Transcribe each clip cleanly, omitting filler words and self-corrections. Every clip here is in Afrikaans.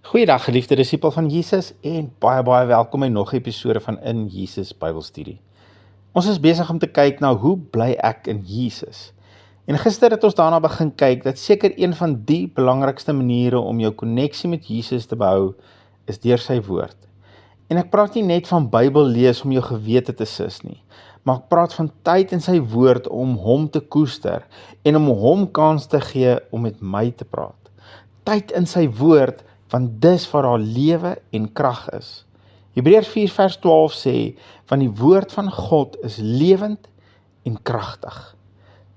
Goeiedag geliefde disipel van Jesus en baie welkom by nog 'n episode van In Jesus Bybelstudie. Ons is besig om te kyk na hoe bly ek in Jesus. En gister het ons daarna begin kyk dat seker een van die belangrikste maniere om jou koneksie met Jesus te behou is deur sy woord. En ek praat nie net van Bybel lees om jou gewete te sis nie, maar ek praat van tyd in sy woord om hom te koester en om hom kans te gee om met my te praat. Tyd in sy woord, want dis waar daar lewe en krag is. Hebreërs 4 vers 12 sê, van die woord van God is lewend en kragtig.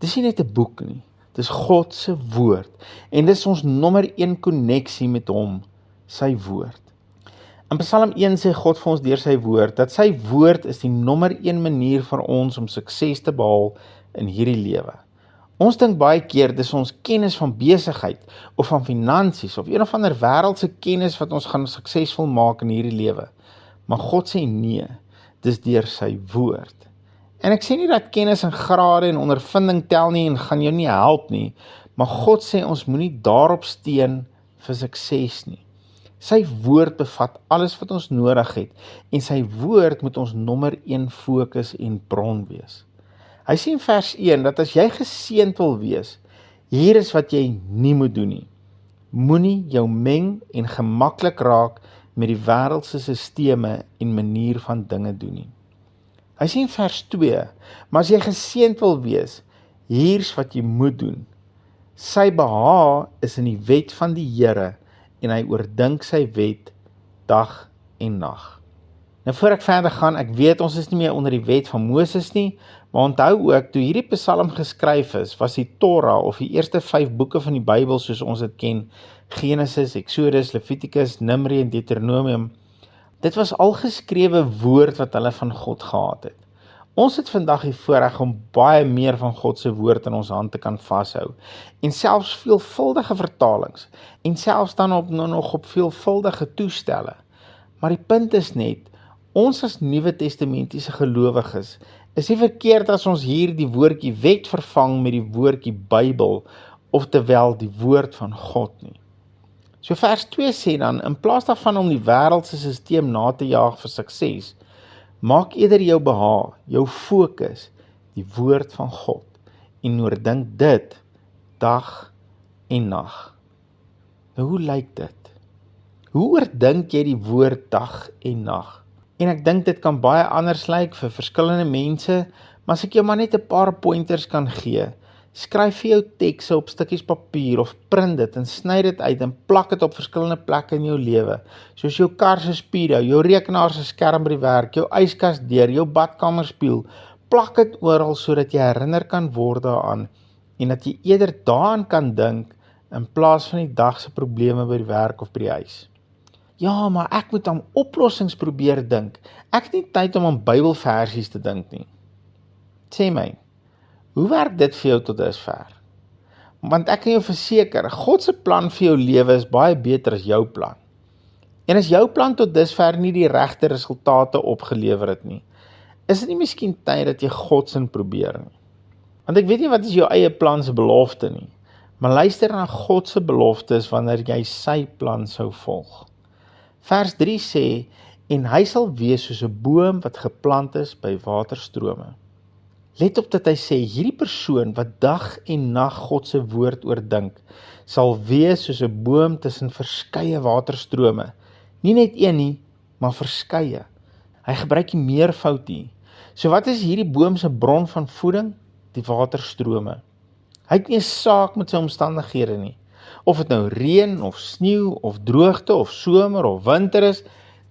Dis nie net 'n boek nie, dis God se woord, en dis ons nommer 1 koneksie met hom, sy woord. In Psalm 1 sê God vir ons deur sy woord, dat sy woord is die nommer 1 manier vir ons om sukses te behaal in hierdie lewe. Ons dink baie keer dis ons kennis van besigheid of van finansies of een of ander wêreldse kennis wat ons gaan suksesvol maak in hierdie lewe. Maar God sê nee, dis deur sy woord. En ek sê nie dat kennis en grade en ondervinding tel nie en gaan jou nie help nie, maar God sê ons moenie daarop steun vir sukses nie. Sy woord bevat alles wat ons nodig het en sy woord moet ons nommer 1 fokus en bron wees. Hy sê in vers 1 dat as jy geseënd wil wees, hier is wat jy nie moet doen nie. Moenie jou meng en gemaklik raak met die wêreldse sisteme en manier van dinge doen nie. Hy sê in vers 2, maar as jy geseënd wil wees, hier's wat jy moet doen. Sy behaag is in die wet van die Here en hy oordink sy wet dag en nag. Nou voor ek verder gaan, ek weet ons is nie meer onder die wet van Moses nie, maar onthou ook, toe hierdie Psalm geskryf is, was die Torah of die eerste 5 boeke van die Bybel soos ons dit ken, Genesis, Exodus, Levitikus, Numeri en Deuteronomium, dit was al geskrewe woord wat hulle van God gehad het. Ons het vandag die voorreg om baie meer van God se woord in ons hand te kan vashou, en selfs veelvuldige vertalings, en selfs dan nog op veelvuldige toestelle. Maar die punt is net, ons as Nuwe Testamentiese gelowiges, is nie verkeerd as ons hier die woordjie wet vervang met die woordjie Bybel, oftewel die woord van God nie. So vers 2 sê dan, in plaas daarvan om die wêreldse stelsel na te jaag vir sukses, maak eerder jou behaag, jou fokus, die woord van God, en oordink dit, dag en nag. Nou hoe lyk dit? Hoe oordink jy die woord dag en nag? En ek dink dit kan baie anders lyk vir verskillende mense, maar as ek jou maar net 'n paar pointers kan gee, skryf vir jou tekste op stukkies papier of print dit en sny dit uit en plak dit op verskillende plekke in jou lewe, soos jou kar se spieël, jou rekenaar se skerm by die werk, jou yskas deur, jou badkamer spieël, plak dit oral sodat jy herinner kan word daaraan en dat jy eerder daaraan kan dink in plaas van die dag se probleme by die werk of by die huis. Ja, maar ek moet aan oplossings probeer dink. Ek het nie tyd om aan Bybelversies te dink nie. Sê my, hoe werk dit vir jou tot dusver? Want ek kan jou verseker, God se plan vir jou lewe is baie beter as jou plan. En as jou plan tot dusver nie die regte resultate opgelewer het nie, is dit nie miskien tyd dat jy God se probeer nie? Want ek weet nie wat is jou eie plan se belofte nie, maar luister na God se beloftes wanneer jy sy plan sou volg. Vers 3 sê, en hy sal wees soos 'n boom wat geplant is by waterstrome. Let op dat hy sê, hierdie persoon wat dag en nag God se woord oordink, sal wees soos 'n boom tussen verskeie waterstrome. Nie net een nie, maar verskeie. Hy gebruik nie meervoud nie. So wat is hierdie boom se bron van voeding? Die waterstrome. Hy het nie 'n saak met sy omstandighede nie. Of dit nou reën of sneeu of droogte of somer of winter is,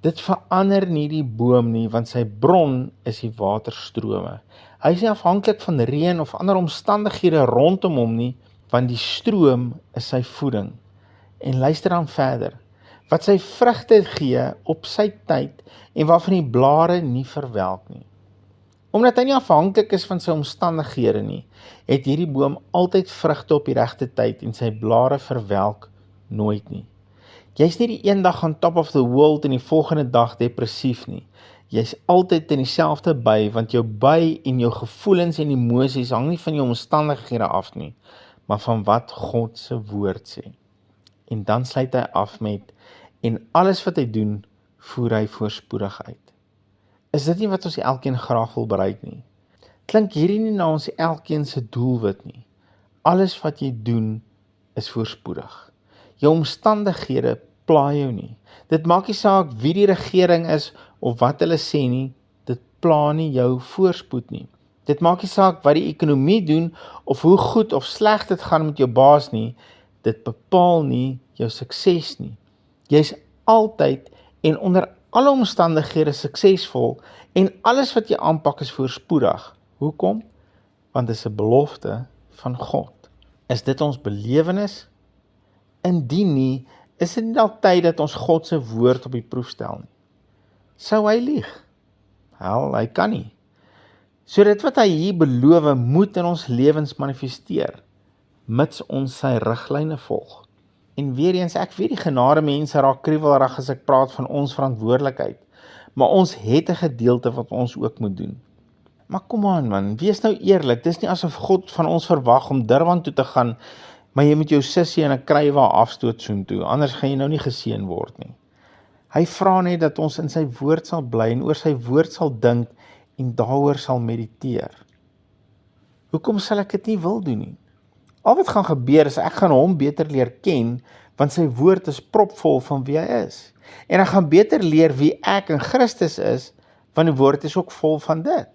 dit verander nie die boom nie, want sy bron is die waterstrome. Hy is nie afhanklik van reën of ander omstandighede rondom hom nie, want die stroom is sy voeding. En luister dan verder, wat sy vrugte gee op sy tyd en waarvan die blare nie verwelk nie. Omdat hy nie afhanklik is van sy omstandighede nie, het hierdie boom altyd vrugte op die regte tyd en sy blare verwelk nooit nie. Jy's nie die een dag on top of the world en die volgende dag depressief nie. Jy's altyd in dieselfde by, want jou by en jou gevoelens en emosies hang nie van jou omstandighede af nie, maar van wat God se woord sê. En dan sluit hy af met, en alles wat hy doen, voer hy voorspoedig uit. Is dit nie wat ons elkeen graag wil bereik nie? Klink hierdie nie na ons elkeen se doelwit nie? Alles wat jy doen, is voorspoedig. Jou omstandighede pla jou nie. Dit maak nie saak wie die regering is of wat hulle sê nie, dit pla nie jou voorspoed nie. Dit maak nie saak wat die ekonomie doen of hoe goed of sleg dit gaan met jou baas nie, dit bepaal nie jou sukses nie. Jy's altyd en onder alle omstandighede suksesvol en alles wat jy aanpak is voorspoedig. Hoekom? Want dit is 'n belofte van God. Is dit ons belewenis? Indien nie, is dit nie al tyd dat ons God se woord op die proef stel nie. Sou hy lieg? Wel, hy kan nie. So dit wat hy hier beloof, moet in ons lewens manifesteer, mits ons sy riglyne volg. En weer eens, ek weet die genade mense raak kriewelrig as ek praat van ons verantwoordelikheid, maar ons het 'n gedeelte wat ons ook moet doen. Maar kom aan man, wees nou eerlik, dis nie asof God van ons verwag om Durban toe te gaan, maar jy moet jou sussie in 'n krywa afstoot soontoe, anders gaan jy nou nie geseën word nie. Hy vra net dat ons in sy woord sal bly en oor sy woord sal dink en daaroor sal mediteer. Hoekom sal ek dit nie wil doen nie? Al wat gaan gebeur is ek gaan hom beter leer ken, want sy woord is propvol van wie hy is. En ek gaan beter leer wie ek in Christus is, want die woord is ook vol van dit.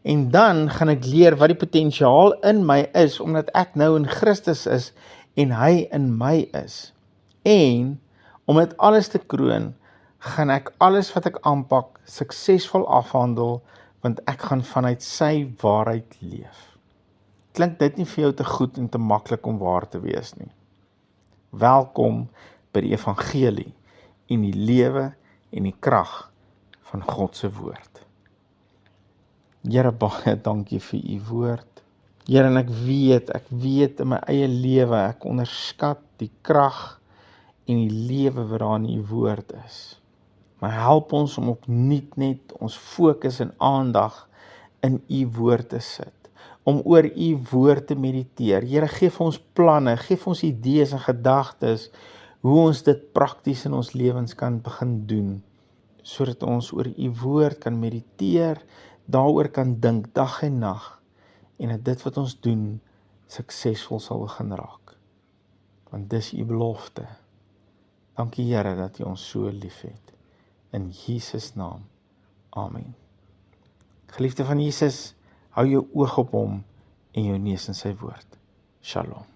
En dan gaan ek leer wat die potensiaal in my is, omdat ek nou in Christus is en hy in my is. En om dit alles te kroon, gaan ek alles wat ek aanpak suksesvol afhandel, want ek gaan vanuit sy waarheid leef. Klink dit nie vir jou te goed en te maklik om waar te wees nie? Welkom by die evangelie en die lewe en die krag van God se woord. Here, baie dankie vir u woord. Here, en ek weet in my eie lewe, ek onderskat die krag en die lewe wat daar in u woord is. Maar help ons om opnuut net ons fokus en aandag in u woord te sit, om oor u woord te mediteer. Here, gee vir ons planne, gee vir ons idees en gedagtes, hoe ons dit prakties in ons lewens kan begin doen, sodat ons oor u woord kan mediteer, daaroor kan dink dag en nag, en dat dit wat ons doen, suksesvol sal begin raak. Want dis u belofte. Dankie Here dat u ons so lief het. In Jesus naam. Amen. Geliefde van Jesus, hou jou oog op hom en jou neus in sy woord. Shalom.